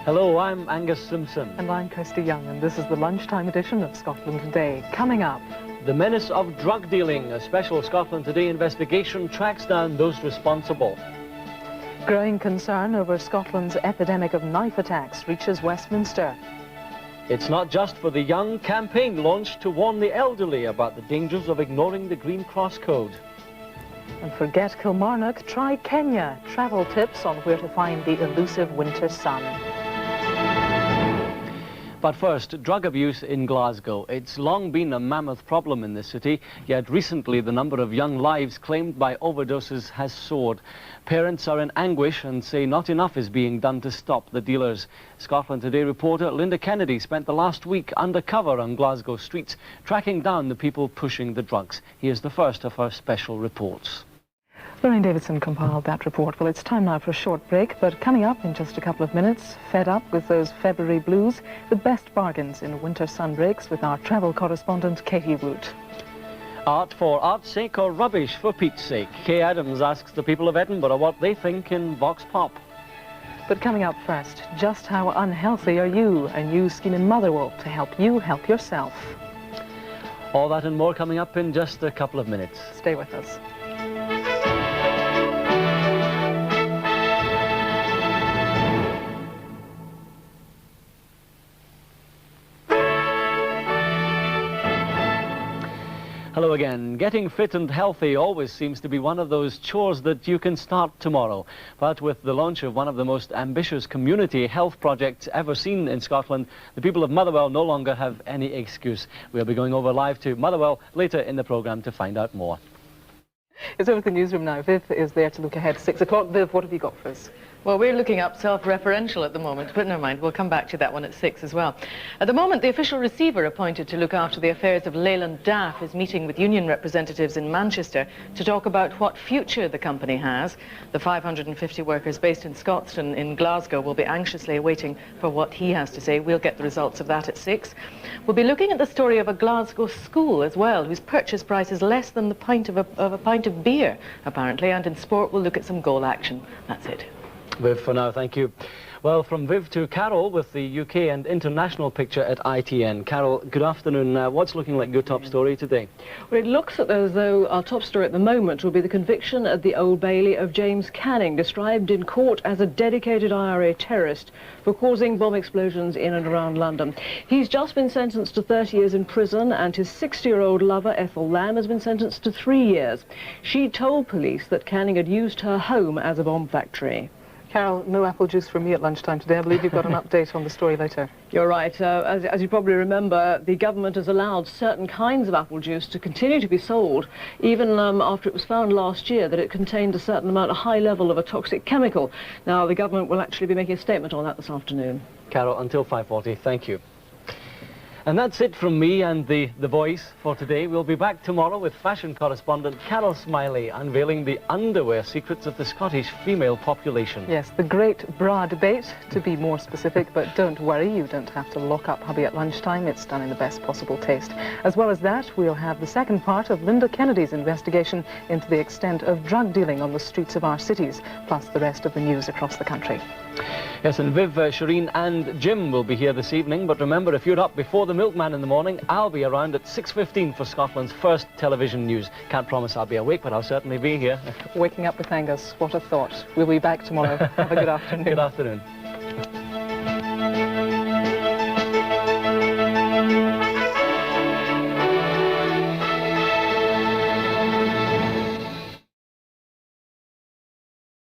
Hello, I'm Angus Simpson. And I'm Kirsty Young, and this is the lunchtime edition of Scotland Today. Coming up, The menace of drug dealing. A special Scotland Today investigation tracks down those responsible. growing concern over Scotland's epidemic of knife attacks reaches Westminster. It's not just for the young. Campaign launched to warn the elderly about the dangers of ignoring the Green Cross Code. And forget Kilmarnock, try Kenya. Travel tips on where to find the elusive winter sun. But first, drug abuse in Glasgow. It's long been a mammoth problem in the city, yet recently the number of young lives claimed by overdoses has soared. Parents are in anguish and say not enough is being done to stop the dealers. Scotland Today reporter Linda Kennedy spent the last week undercover on Glasgow streets, tracking down the people pushing the drugs. Here's the first of her special reports. Lorraine Davidson compiled that report. Well, it's time now for a short break, but coming up in just a couple of minutes, fed up with those February blues, the best bargains in winter sun breaks with our travel correspondent Katie Wood. Art for art's sake or rubbish for Pete's sake? Kay Adams asks the people of Edinburgh what they think in Vox Pop. But coming up first, just how unhealthy are you? A new scheme in Motherwell to help you help yourself. All that and more coming up in just a couple of minutes. Stay with us. Hello again. Getting fit and healthy always seems to be one of those chores that you can start tomorrow. But with the launch of one of the most ambitious community health projects ever seen in Scotland, the people of Motherwell no longer have any excuse. We'll be going over live to Motherwell later in the programme to find out more. It's over to the newsroom now. Viv is there to look ahead. 6 o'clock. Viv, what have you got for us? Well, we're looking up self-referential at the moment, but never mind, we'll come back to that one at 6 as well. At the moment, the official receiver appointed to look after the affairs of Leyland Daff is meeting with union representatives in Manchester to talk about what future the company has. The 550 workers based in Scotstoun in Glasgow will be anxiously awaiting for what he has to say. We'll get the results of that at 6. We'll be looking at the story of a Glasgow school as well, whose purchase price is less than the pint of a pint of beer, apparently. And in sport, we'll look at some goal action. That's it. Viv for now, thank you. Well, from Viv to Carol with the UK and international picture at ITN. Carol, good afternoon. What's looking like your top story today? Well, it looks as though our top story at the moment will be the conviction at the Old Bailey of James Canning, described in court as a dedicated IRA terrorist for causing bomb explosions in and around London. He's just been sentenced to 30 years in prison, and his 60-year-old lover, Ethel Lamb, has been sentenced to 3 years. She told police that Canning had used her home as a bomb factory. Carol, no apple juice from me at lunchtime today. I believe you've got an update on the story later. You're right. As you probably remember, the government has allowed certain kinds of apple juice to continue to be sold, even after it was found last year that it contained a certain amount, a high level of a toxic chemical. Now, the government will actually be making a statement on that this afternoon. Carol, until 5:40, thank you. And that's it from me and the Voice for today. We'll be back tomorrow with fashion correspondent Carol Smiley unveiling the underwear secrets of the Scottish female population. Yes, the great bra debate, to be more specific, but don't worry, you don't have to lock up hubby at lunchtime. It's done in the best possible taste. As well as that, we'll have the second part of Linda Kennedy's investigation into the extent of drug dealing on the streets of our cities, plus the rest of the news across the country. Yes, and Viv, Shireen and Jim will be here this evening, but remember, if you're up before the milkman in the morning, I'll be around at 6:15 for Scotland's first television news. Can't promise I'll be awake, but I'll certainly be here. Waking up with Angus, what a thought. We'll be back tomorrow. Have a good afternoon. Good afternoon.